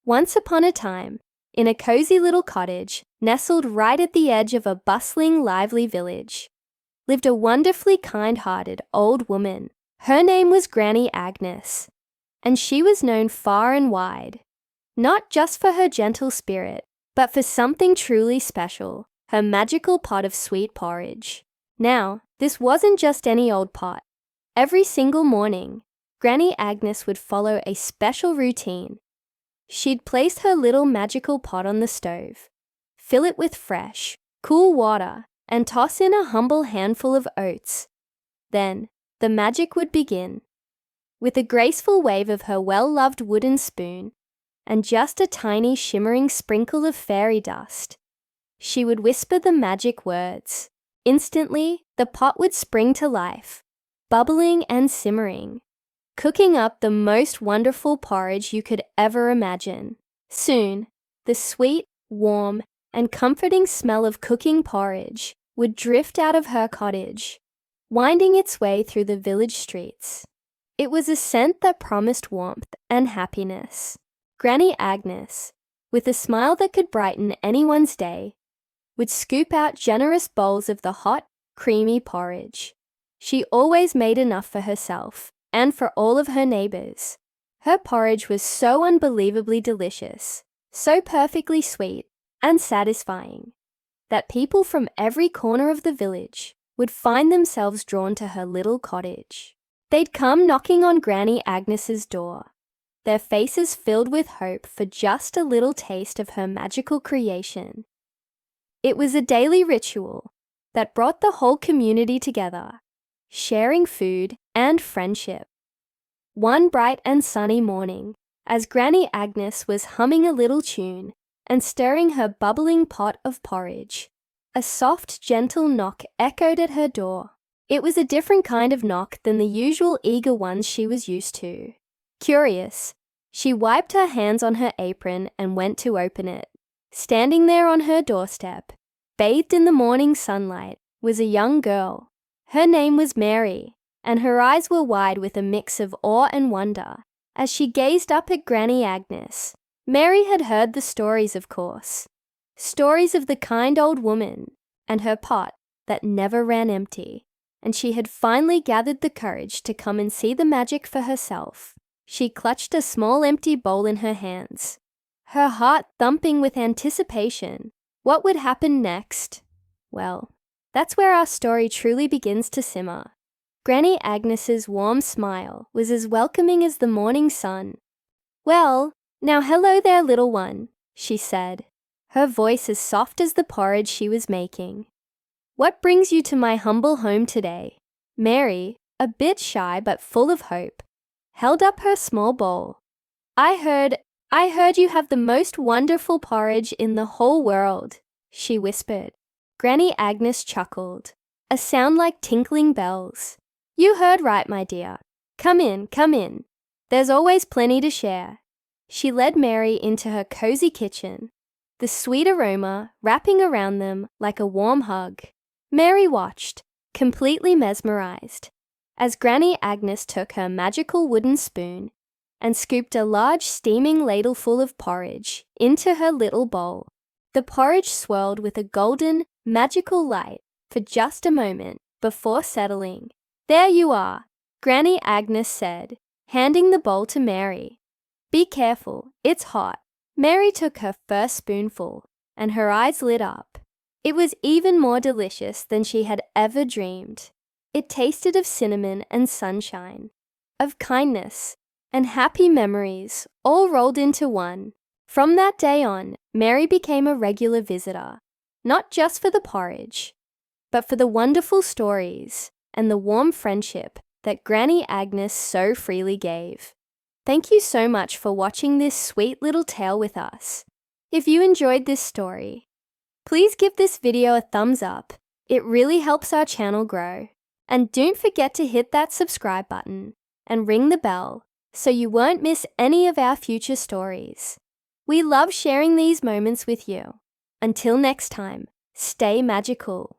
Once upon a time, in a cozy little cottage, nestled right at the edge of a bustling, lively village, lived a wonderfully kind-hearted old woman. Her name was Granny Agnes, and she was known far and wide, not just for her gentle spirit, but for something truly special, her magical pot of sweet porridge. Now, this wasn't just any old pot. Every single morning, Granny Agnes would follow a special routine. She'd place her little magical pot on the stove, fill it with fresh, cool water, and toss in a humble handful of oats. Then, the magic would begin. With a graceful wave of her well-loved wooden spoon and just a tiny shimmering sprinkle of fairy dust, she would whisper the magic words. Instantly, the pot would spring to life, bubbling and simmering, cooking up the most wonderful porridge you could ever imagine. Soon, the sweet, warm, and comforting smell of cooking porridge would drift out of her cottage, winding its way through the village streets. It was a scent that promised warmth and happiness. Granny Agnes, with a smile that could brighten anyone's day, would scoop out generous bowls of the hot, creamy porridge. She always made enough for herself and for all of her neighbors. Her porridge was so unbelievably delicious, so perfectly sweet and satisfying, that people from every corner of the village would find themselves drawn to her little cottage. They'd come knocking on Granny Agnes's door, their faces filled with hope for just a little taste of her magical creation. It was a daily ritual that brought the whole community together, sharing food and friendship. One bright and sunny morning, as Granny Agnes was humming a little tune and stirring her bubbling pot of porridge, a soft, gentle knock echoed at her door. It was a different kind of knock than the usual eager ones she was used to. Curious, she wiped her hands on her apron and went to open it. Standing there on her doorstep, bathed in the morning sunlight, was a young girl. Her name was Mary, and her eyes were wide with a mix of awe and wonder as she gazed up at Granny Agnes. Mary had heard the stories, of course. Stories of the kind old woman and her pot that never ran empty, and she had finally gathered the courage to come and see the magic for herself. She clutched a small empty bowl in her hands, her heart thumping with anticipation. What would happen next? Well, that's where our story truly begins to simmer. Granny Agnes's warm smile was as welcoming as the morning sun. "Well, now hello there, little one," she said, her voice as soft as the porridge she was making. "What brings you to my humble home today?" Mary, a bit shy but full of hope, held up her small bowl. I heard you have the most wonderful porridge in the whole world," she whispered. Granny Agnes chuckled, a sound like tinkling bells. "You heard right, my dear. Come in, come in. There's always plenty to share." She led Mary into her cozy kitchen, the sweet aroma wrapping around them like a warm hug. Mary watched, completely mesmerized, as Granny Agnes took her magical wooden spoon and scooped a large steaming ladleful of porridge into her little bowl. The porridge swirled with a golden, magical light for just a moment before settling. "There you are," Granny Agnes said, handing the bowl to Mary. "Be careful, it's hot." Mary took her first spoonful, and her eyes lit up. It was even more delicious than she had ever dreamed. It tasted of cinnamon and sunshine, of kindness and happy memories, all rolled into one. From that day on, Mary became a regular visitor, not just for the porridge, but for the wonderful stories and the warm friendship that Granny Agnes so freely gave. Thank you so much for watching this sweet little tale with us. If you enjoyed this story, please give this video a thumbs up. It really helps our channel grow. And don't forget to hit that subscribe button and ring the bell so you won't miss any of our future stories. We love sharing these moments with you. Until next time, stay magical.